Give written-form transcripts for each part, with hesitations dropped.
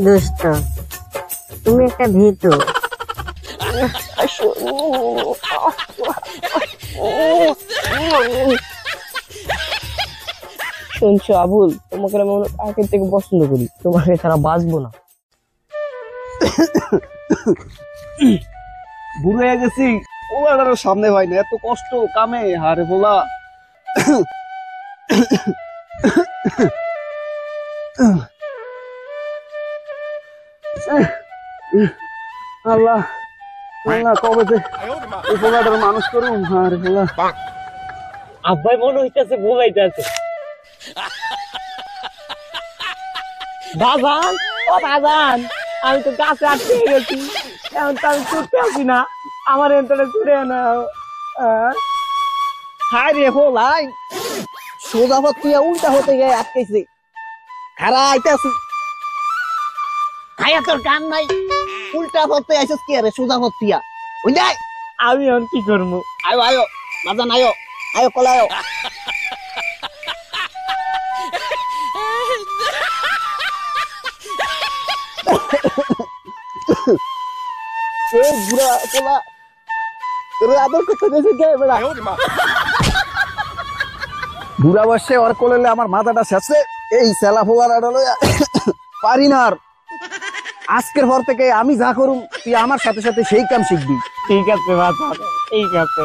দুষ্ট, তুমি একটা ভীতু। শুনছো আবুল, তোমাকে আমি আগের থেকে পছন্দ করি, তোমাকে ছাড়া বাঁচবো না। বুড়ো হয়ে গেছি, ওটারও সামনে হয় না, এত কষ্ট কামে হারে বলা। আল্লাহ আল্লাহ, কবে যে এই পোলাটার মানুষ করুন। হারে বলা, আব্বাই মনে হইতেছে বোঝাইতেছে। বাজান, ও বাজান, আমি তো গাছে আটকে গেছি, এখন তো আমি ছুটতে আসি না, আমার এন্টনে ছুটে না। হায় রে হোলাই, সোজা হতে উল্টা হতে গিয়ে আটকেছি। খারা আইতাছি, খাইয়া তোর কাম নাই, উল্টা হতে আইসস কি আরে সোজা হতিয়া ওই যাই। আমি এখন কি করবো? আয়ো আয়ো বাজান, আয়ো আয়ো কলা আয়ো। বুড়া কলা তোর আদর করতে গেছে কে বেড়া? বুড়া বসে ওর কোলে আমার মাথাটা শেষে এই সেলা ফোয়ার পারি না আর। আজকের পর থেকে আমি যা করুম তুই আমার সাথে সাথে সেই কাম শিখবি। ঠিক আছে বাজান, ঠিক আছে।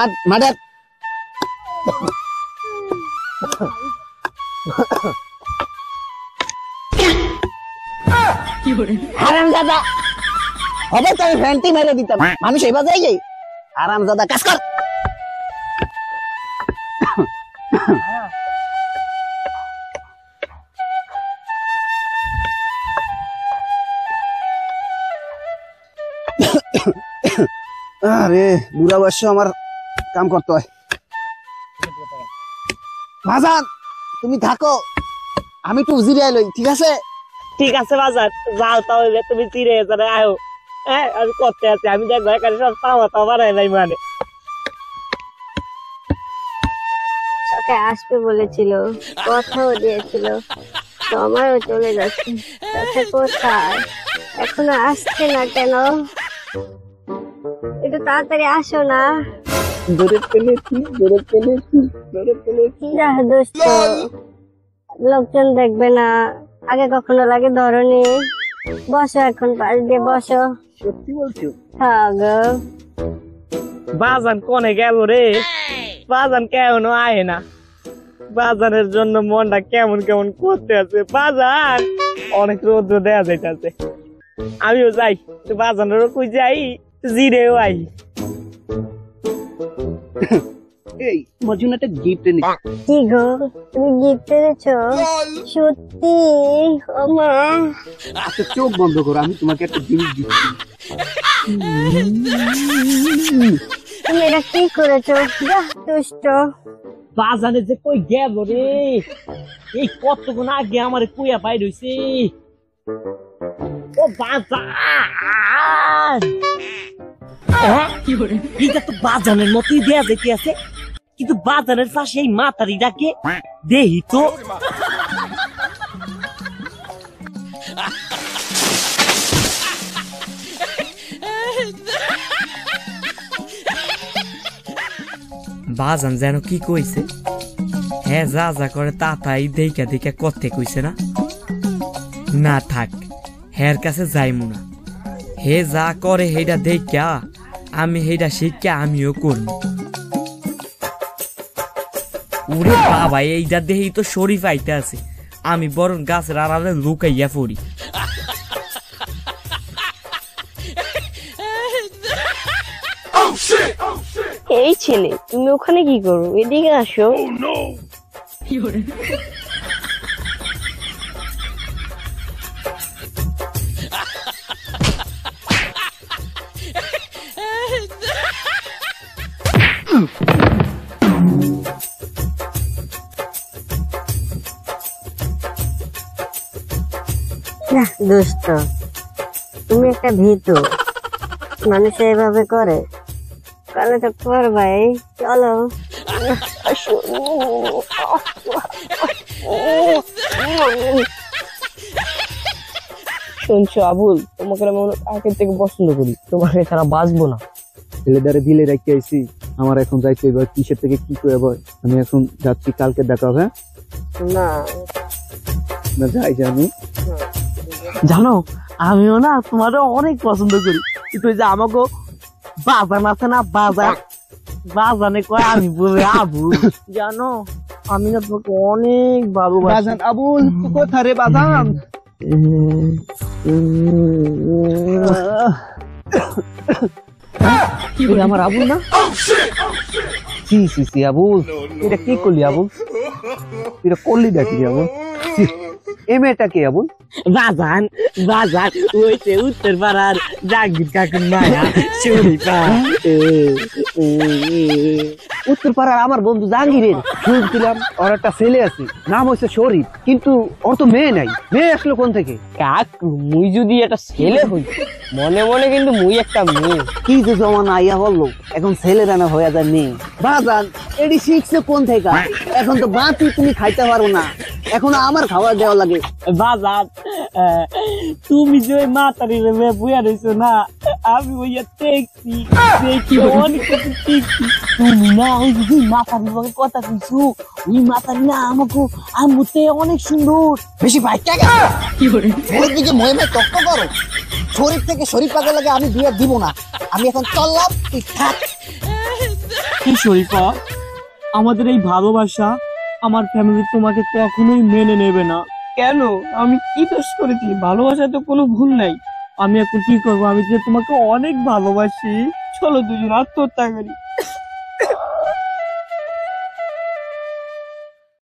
আর মাডার হারামজাদা হবে তো আমি ফ্যান্টি মেরে দিতাম, মানুষ এবার যাই যাই। হারামজাদা কাজ কর। আরে বুড়া বয়সে আমার কাম করতে হয়। বাজান তুমি থাকো, আমি একটু জিরিয়ে লই, ঠিক আছে? ঠিক আছে বাজার, যাও তাহলে তুমি চিড়ে যাবে। আয়ো, হ্যাঁ আমি করতে আছি, আমি দেখবো এখানে সব পাওয়া তো বানাই নাই মানে। সকালে আসবে বলেছিল, কথাও দিয়েছিল, সময়ও চলে যাচ্ছে, তাতে কোথায় এখনো আসছে না কেন? একটু তাড়াতাড়ি আসো না। যা দুষ্ট, লোকজন দেখবে না, আগে কখনো লাগে ধরনি। বসো এখন, পাশ দিয়ে বসো। সত্যি বলছো? হ্যাঁ গো। বাজান কোনে গেল রে? বাজান কেন আয় না? বাজানের জন্য মনটা কেমন কেমন করতে আছে। বাজান অনেক রৌদ্র দেয়া যাইতেছে, আমিও যাই, বাজানেরও কই যাই, জিরেও আই। এই তোমার জন্য একটা গিফট এনে। কি গো, তুমি গিফট এনেছো? সত্যি? ও মা, আচ্ছা চোখ বন্ধ করো, আমি তোমাকে একটা জিনিস দিচ্ছি। তুমি এটা কি করেছো? যা দুষ্ট। বাজানে যে কই গেল রে? এই কতক্ষণ আগে আমার কুয়া পাই রইছে। ও বাজান, এটা তো বাজানের মতোই দেয়া যেতে আছে, কিন্তু বাজানের পাশে এই মাতারিটাকে দেহি তো। বাজান যেন কি কইছে, হ্যাঁ যা যা করে তা তাই দেখা দেখা করতে কইছে না? না থাক, হের কাছে যাইমু না, হে যা করে হেটা দেখা আমি হেটা শিক্ষা আমিও করবো। ওরে বাবা, এইটা দেখেই তো শরীফ আইতে আছে, আমি বরং গাছের আড়ালে লুকাইয়া পড়ি। এই ছেলে, তুমি ওখানে কি করো? এদিকে আসো। দুষ্ট, তুমি একটা ভীতু। মানুষ এভাবে করে, তাহলে তো করবাই। চলো। শুনছো আবুল, তোমাকে আমি অনেক আগের থেকে পছন্দ করি, তোমাকে ছাড়া বাঁচবো না। ছেলেদারে দিলে রেখে আইছি, আমার এখন যাইতে এবার কিসের থেকে কি করে ভয়। আমি এখন যাচ্ছি, কালকে দেখা হবে। না না যাই জানি। জানো, আমিও না তোমার অনেক পছন্দ করি, কিন্তু ওই যে আমাকে বাজান আছে না, বাজানে কয় আমি বলে আবু। জানো, আমি না তোমাকে অনেক ভালোবাসি। বাজান আবুল, তুই কোথা রে বাজান? এটা আমার আবুল না? সি সি সি আবুল, এটা কি করলি আবুল? এটা করলি নাকি আবুল? এ মেয়েটা কে আবুল? বাজান ওইতে উত্তর পাড়ার জাগির কাকুর মায়া শরীফা। উত্তর পাড়ার আমার বন্ধু জাহাঙ্গীরের শুনছিলাম ওর একটা ছেলে আছে, নাম হচ্ছে শরীফ, কিন্তু ওর তো মেয়ে নাই। মেয়ে আসলো কোন থেকে? কাকু, মুই যদি একটা ছেলে হই, মনে মনে কিন্তু মুই একটা মেয়ে। কি যে জমানা আইয়া বললো, এখন ছেলেরা না হয়ে যায় মেয়ে। বাজান এটি শিখছে কোন থেকে? এখন তো বাতি তুমি খাইতে পারো না, এখন আমার খাবার দেওয়া লাগে। বাজান, তুমি যে ওই মাতারির মেয়ে বুয়া রয়েছো না, আমি ওইয়া দেখছি অনেক কিছু শিখছি। তুমি না ওই যে মাতারির লগে কথা কইছো, ওই মাতারি না আমাকে আমতে অনেক সুন্দর। বেশি ভাই শরীফ দিকে মহিমে তক্ক করো। শরীফ থেকে শরীফ পাকে লাগে আমি বিয়ে দিব না। আমি এখন চললাম, তুই থাক। কি শরীফা, আমাদের এই ভালোবাসা আমার ফ্যামিলি তোমাকে কখনোই মেনে নেবে না। কেন? আমি কি দোষ করেছি? ভালোবাসায় তো কোনো ভুল নাই। আমি এখন কি করবো? আমি যে তোমাকে অনেক ভালোবাসি, চলো দুজন আত্মহত্যা করি।